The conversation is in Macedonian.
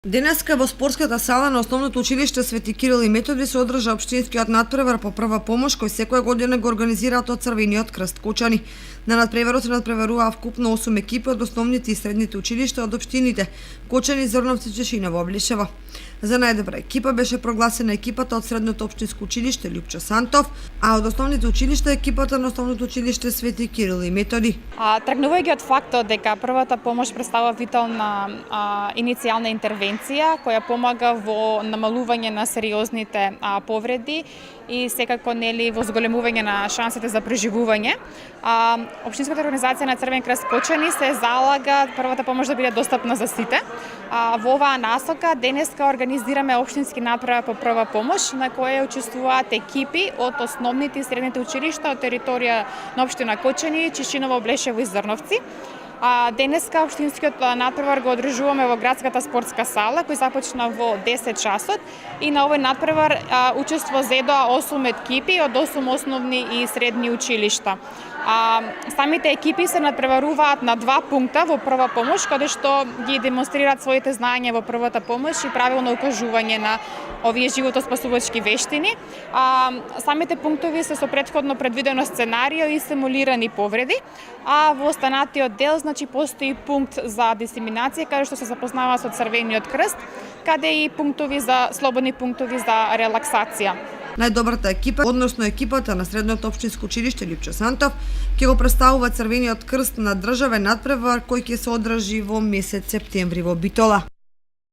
Денеска во спортската сала на Основното училиште Свети Кирил и Методи се одржа општинскиот надпревар по прва помош кој секоја година го организираат од Црвениот крст Кочани. На надпреварот се надпреваруваа вкупно 8 екипи од основните и средните училишта од општините Кочани, Зрновци, Чешиново, Облишево. За најдобра екипа беше прогласена екипата од Средното општинско училиште Лјупчо Сантов, а од основните училишта екипата на Основното училиште Свети Кирил и Методи. Тргнувајќи од фактот дека првата помош представува витална иницијална интервенција која помага во намалување на сериозните повреди и секако во зголемување на шансите за преживување. Општинската организација на Црвен крст Кочани се залага првата помош да биде достапна за сите. Во оваа насока денеска организираме општински надпревар по прва помош на која учествуваат екипи од основните и средните училишта од територија на општина Кочани, Чешиново, Облешево и Зрновци. Денеска општинскиот надпревар го одржуваме во градската спортска сала, кој започна во 10 часот и на овој надпревар учество зедоа 8 екипи од 8 основни и средни училишта. Самите екипи се надпреваруваат на 2 пункта во прва помош, каде што ги демонстрираат своите знаења во првата помош и правилно укажување на овие животоспасувачки вештини. Самите пунктови се со претходно предвидено сценарио и симулирани повреди, а во останатиот дел постои пункт за дисеминација каде што се запознава со Црвениот крст, каде и слободни пунктови за релаксација. Најдобрата екипа, односно екипата на Средното општинско училиште Лјупчо Сантов, ќе го представува Црвениот крст на државен надпревар кој ќе се одржи во месец септември во Битола.